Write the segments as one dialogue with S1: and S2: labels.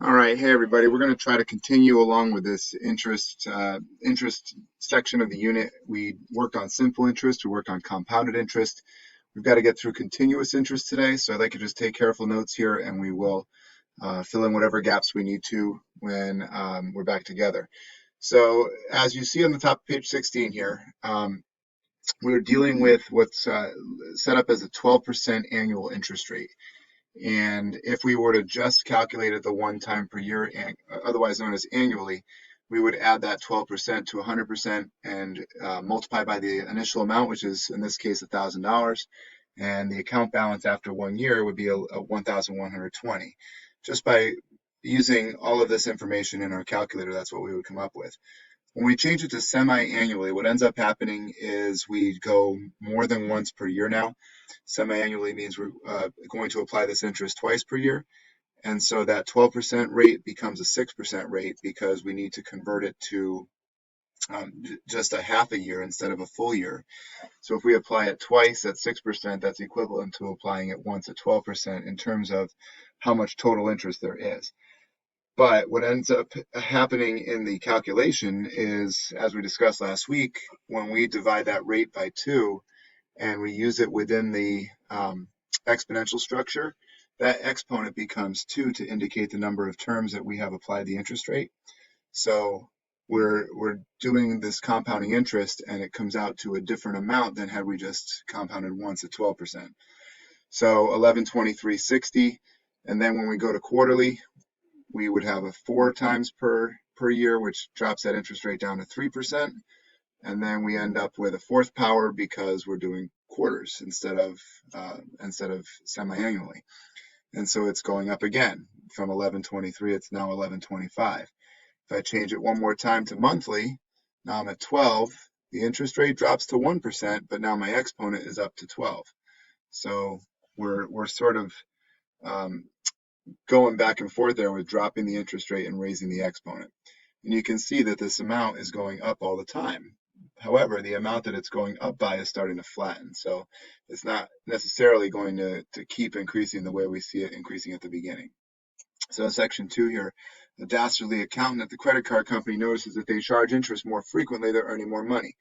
S1: All right, hey everybody. We're going to try to continue along with this interest section of the unit. We worked on simple interest, we worked on compounded interest. We've got to get through continuous interest today, so I'd like you to just take careful notes here, and we will fill in whatever gaps we need to when we're back together. So as you see on the top of page 16 here, we're dealing with what's set up as a 12% annual interest rate. And if we were to just calculate it the one time per year, otherwise known as annually, we would add that 12% to 100% and multiply by the initial amount, which is in this case $1,000. And the account balance after 1 year would be a 1,120. Just by using all of this information in our calculator, that's what we would come up with. When we change it to semi-annually, what ends up happening is we go more than once per year now. Semi-annually means we're going to apply this interest twice per year. And so that 12% rate becomes a 6% rate because we need to convert it to just a half a year instead of a full year. So if we apply it twice at 6%, that's equivalent to applying it once at 12% in terms of how much total interest there is. But what ends up happening in the calculation is, as we discussed last week, when we divide that rate by 2 and we use it within the exponential structure, that exponent becomes 2 to indicate the number of terms that we have applied the interest rate. So we're doing this compounding interest, and it comes out to a different amount than had we just compounded once at 12%. So 1123.60, and then when we go to quarterly, we would have a 4 times per year, which drops that interest rate down to 3%. And then we end up with a fourth power because we're doing quarters instead of semi-annually. And so it's going up again from 1123, it's now 1125. If I change it one more time to monthly, now I'm at 12. The interest rate drops to 1%, but now my exponent is up to 12. So we're sort of going back and forth there with dropping the interest rate and raising the exponent. And you can see that this amount is going up all the time. However, the amount that it's going up by is starting to flatten. So it's not necessarily going to keep increasing the way we see it increasing at the beginning. So section 2 here, the dastardly accountant at the credit card company notices that they charge interest more frequently, they're earning more money.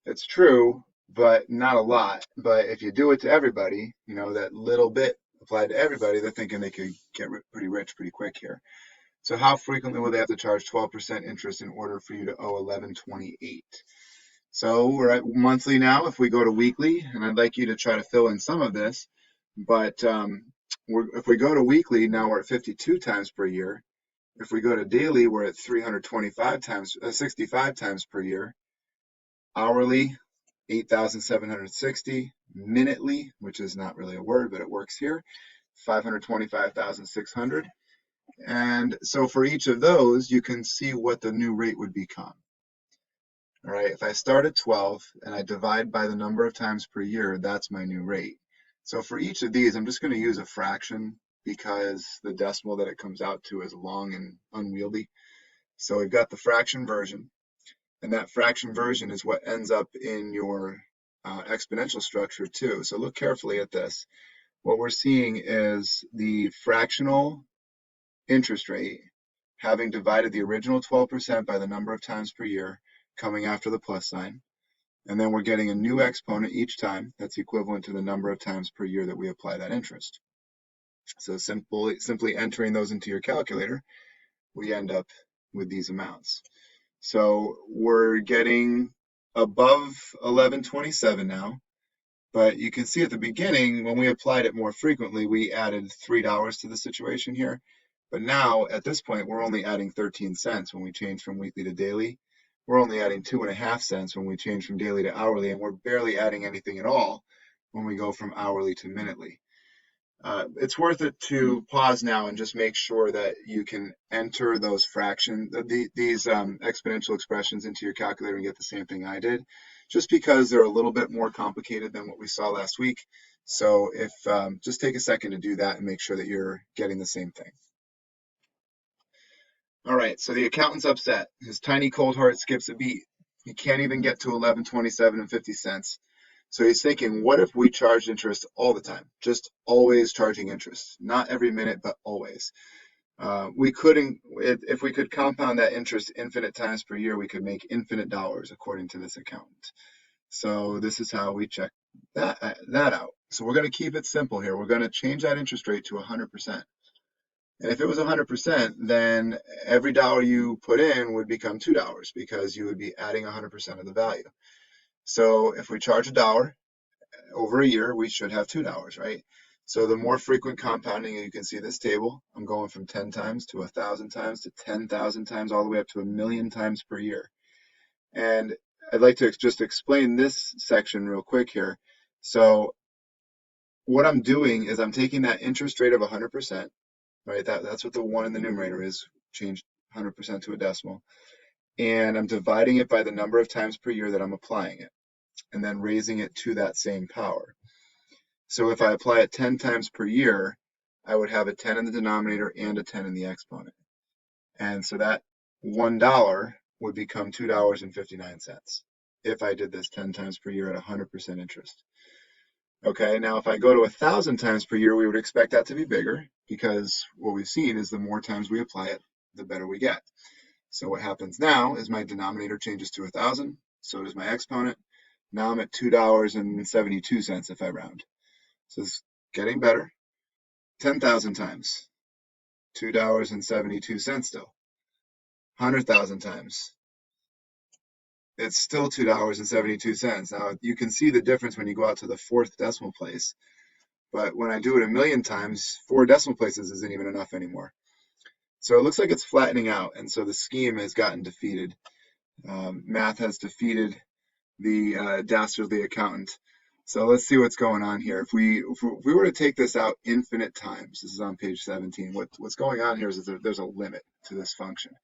S1: It's true, but not a lot. But if you do it to everybody, that little bit applied to everybody, they're thinking they could get pretty rich pretty quick here. So how frequently will they have to charge 12% interest in order for you to owe 1128? So we're at monthly now. If we go to weekly, and I'd like you to try to fill in some of this, but if we go to weekly, now we're at 52 times per year. If we go to daily, we're at 365 times per year. Hourly, 8,760. Minutely, which is not really a word, but it works here, 525,600. And so for each of those, you can see what the new rate would become. All right, if I start at 12 and I divide by the number of times per year, that's my new rate. So for each of these, I'm just going to use a fraction because the decimal that it comes out to is long and unwieldy. So we've got the fraction version, and that fraction version is what ends up in your exponential structure too. So look carefully at this. What we're seeing is the fractional interest rate having divided the original 12% by the number of times per year coming after the plus sign. And then we're getting a new exponent each time that's equivalent to the number of times per year that we apply that interest. So simply entering those into your calculator, we end up with these amounts. So we're getting above 1127 now, but you can see at the beginning when we applied it more frequently, we added $3 to the situation here. But now at this point, we're only adding 13 cents when we change from weekly to daily. We're only adding 2.5 cents when we change from daily to hourly, and we're barely adding anything at all when we go from hourly to minutely. It's worth it to pause now and just make sure that you can enter those fractions, these exponential expressions into your calculator and get the same thing I did, just because they're a little bit more complicated than what we saw last week. So if just take a second to do that and make sure that you're getting the same thing. All right, so the accountant's upset. His tiny cold heart skips a beat. He can't even get to 1127.50. So he's thinking, what if we charged interest all the time? Just always charging interest. Not every minute, but always. We couldn't, if we could compound that interest infinite times per year, we could make infinite dollars according to this accountant. So this is how we check that out. So we're going to keep it simple here. We're going to change that interest rate to 100%. And if it was 100%, then every dollar you put in would become $2 because you would be adding 100% of the value. So if we charge $1 over a year, we should have $2, right? So the more frequent compounding, you can see this table, I'm going from 10 times to 1,000 times to 10,000 times, all the way up to 1,000,000 times per year. And I'd like to just explain this section real quick here. So what I'm doing is I'm taking that interest rate of 100%, right? That's what the 1 in the numerator is, changed 100% to a decimal. And I'm dividing it by the number of times per year that I'm applying it, and then raising it to that same power. So if I apply it 10 times per year, I would have a 10 in the denominator and a 10 in the exponent. And so that $1 would become $2.59 if I did this 10 times per year at 100% interest. Okay, now if I go to 1,000 times per year, we would expect that to be bigger because what we've seen is the more times we apply it, the better we get. So what happens now is my denominator changes to 1,000, so does my exponent. Now I'm at $2.72 if I round. So it's getting better. 10,000 times, $2.72 still. 100,000 times, it's still $2.72. Now you can see the difference when you go out to the fourth decimal place. But when I do it 1,000,000 times, 4 decimal places isn't even enough anymore. So it looks like it's flattening out, and so the scheme has gotten defeated. Math has defeated the dastardly accountant. So let's see what's going on here. If we were to take this out infinite times, this is on page 17, what's going on here is that there's a limit to this function.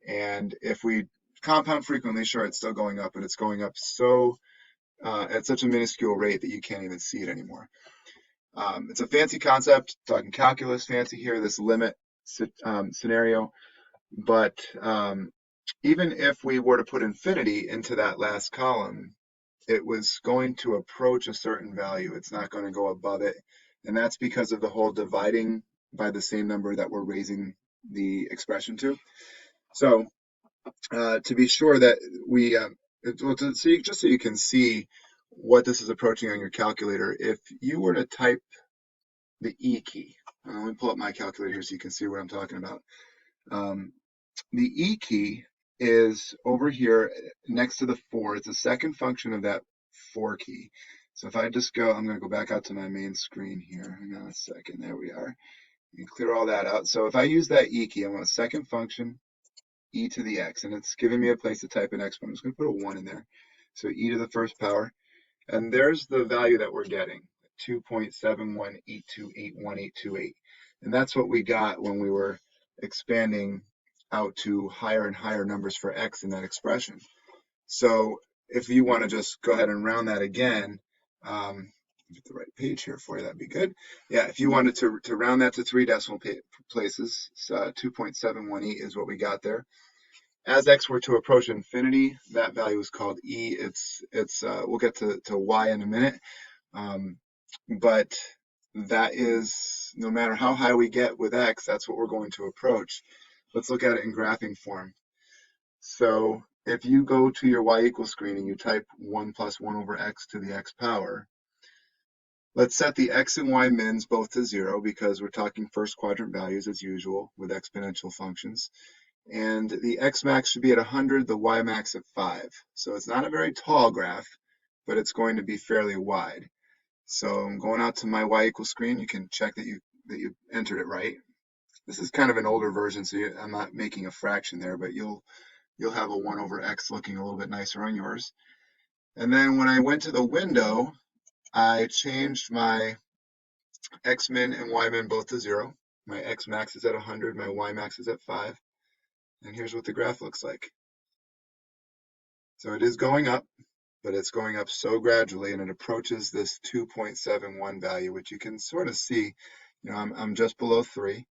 S1: And if we compound frequently, sure, it's still going up, but it's going up so at such a minuscule rate that you can't even see it anymore. It's a fancy concept, talking calculus fancy here, this limit scenario. But even if we were to put infinity into that last column, it was going to approach a certain value. It's not going to go above it. And that's because of the whole dividing by the same number that we're raising the expression to. So to be sure that we, just so you can see what this is approaching on your calculator, if you were to type the E key, let me pull up my calculator here so you can see what I'm talking about. The E key is over here next to the 4. It's the second function of that 4 key. So if I just go, I'm going to go back out to my main screen here. Hang on a second. There we are. You can clear all that out. So if I use that E key, I want a second function, e to the x, and it's giving me a place to type an exponent. I'm just going to put a 1 in there. So e to the first power. And there's the value that we're getting, 2.7182818828. And that's what we got when we were expanding out to higher and higher numbers for x in that expression. So if you want to just go ahead and round that again, get the right page here for you, that'd be good. Yeah, if you wanted to round that to 3 decimal places, 2.718 is what we got there. As x were to approach infinity, that value is called e. We'll get to y in a minute, but that is, no matter how high we get with x, that's what we're going to approach. Let's look at it in graphing form. So if you go to your y equals screen and you type 1 plus 1 over x to the x power, let's set the x and y mins both to 0 because we're talking first quadrant values as usual with exponential functions. And the x max should be at 100, the y max at 5. So it's not a very tall graph, but it's going to be fairly wide. So I'm going out to my y equals screen. You can check that you entered it right. This is kind of an older version, so I'm not making a fraction there, but you'll have a 1 over x looking a little bit nicer on yours. And then when I went to the window, I changed my x min and y min both to 0. My x max is at 100, my y max is at 5. And here's what the graph looks like. So it is going up, but it's going up so gradually, and it approaches this 2.71 value, which you can sort of see. I'm just below 3,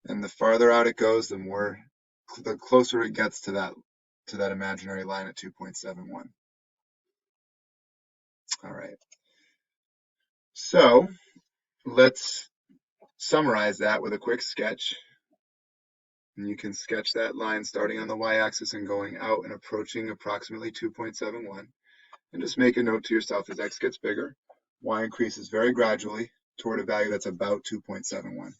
S1: and the farther out it goes, the closer it gets to that imaginary line at 2.71. All right. So let's summarize that with a quick sketch. And you can sketch that line starting on the y-axis and going out and approaching approximately 2.71. And just make a note to yourself as x gets bigger, y increases very gradually toward a value that's about 2.71.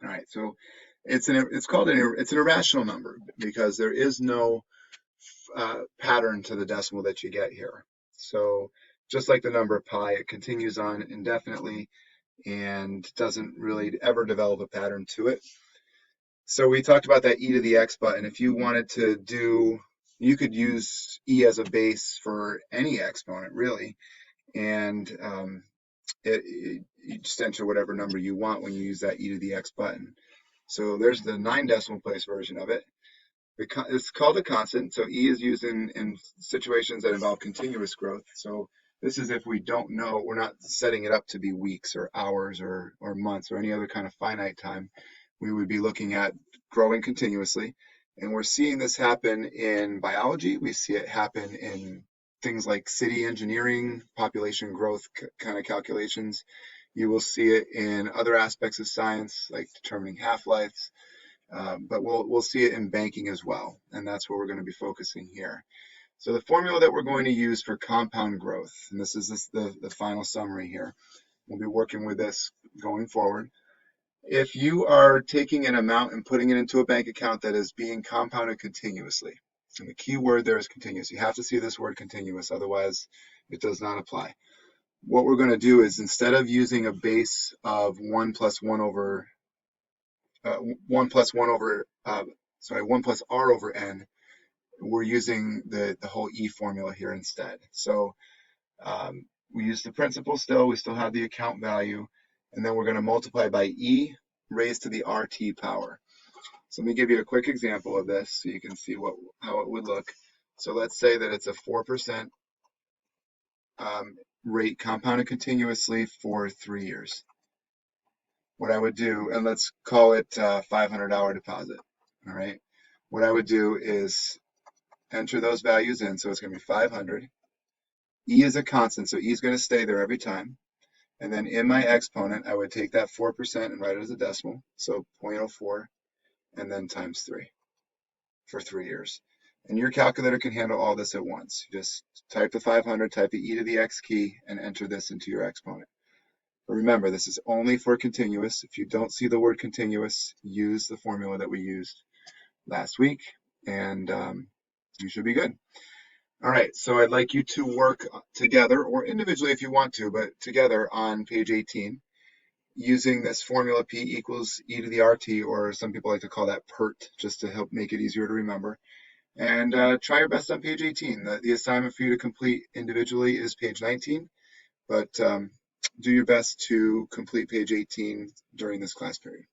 S1: All right, so it's an irrational number because there is no pattern to the decimal that you get here. So just like the number pi, it continues on indefinitely and doesn't really ever develop a pattern to it. So we talked about that e to the x button. If you wanted to do, you could use e as a base for any exponent really, and you just enter whatever number you want when you use that e to the x button. So there's the 9 decimal place version of it. It's called a constant, so e is used in situations that involve continuous growth. So this is if we don't know, we're not setting it up to be weeks or hours or months or any other kind of finite time. We would be looking at growing continuously. And we're seeing this happen in biology. We see it happen in things like city engineering, population growth kind of calculations. You will see it in other aspects of science, like determining half-lives. But we'll see it in banking as well, and that's where we're going to be focusing here. So the formula that we're going to use for compound growth, and this is the final summary here, we'll be working with this going forward. If you are taking an amount and putting it into a bank account that is being compounded continuously, and the key word there is continuous. You have to see this word continuous, otherwise it does not apply. What we're going to do is instead of using a base of 1 plus 1 plus r over n, we're using the whole e formula here instead. So we use the principal still, we still have the account value, and then we're going to multiply by e raised to the RT power. So let me give you a quick example of this so you can see how it would look. So let's say that it's a 4% rate compounded continuously for 3 years. What I would do, and let's call it $500 deposit, all right? What I would do is enter those values in, so it's going to be 500. E is a constant, so E is going to stay there every time. And then in my exponent, I would take that 4% and write it as a decimal, so 0.04, and then times 3 for 3 years. And your calculator can handle all this at once. Just type the 500, type the e to the x key, and enter this into your exponent. But remember, this is only for continuous. If you don't see the word continuous, use the formula that we used last week, and you should be good. All right, so I'd like you to work together, or individually if you want to, but together on page 18, using this formula P equals e to the RT, or some people like to call that PERT, just to help make it easier to remember. And try your best on page 18. The assignment for you to complete individually is page 19, but do your best to complete page 18 during this class period.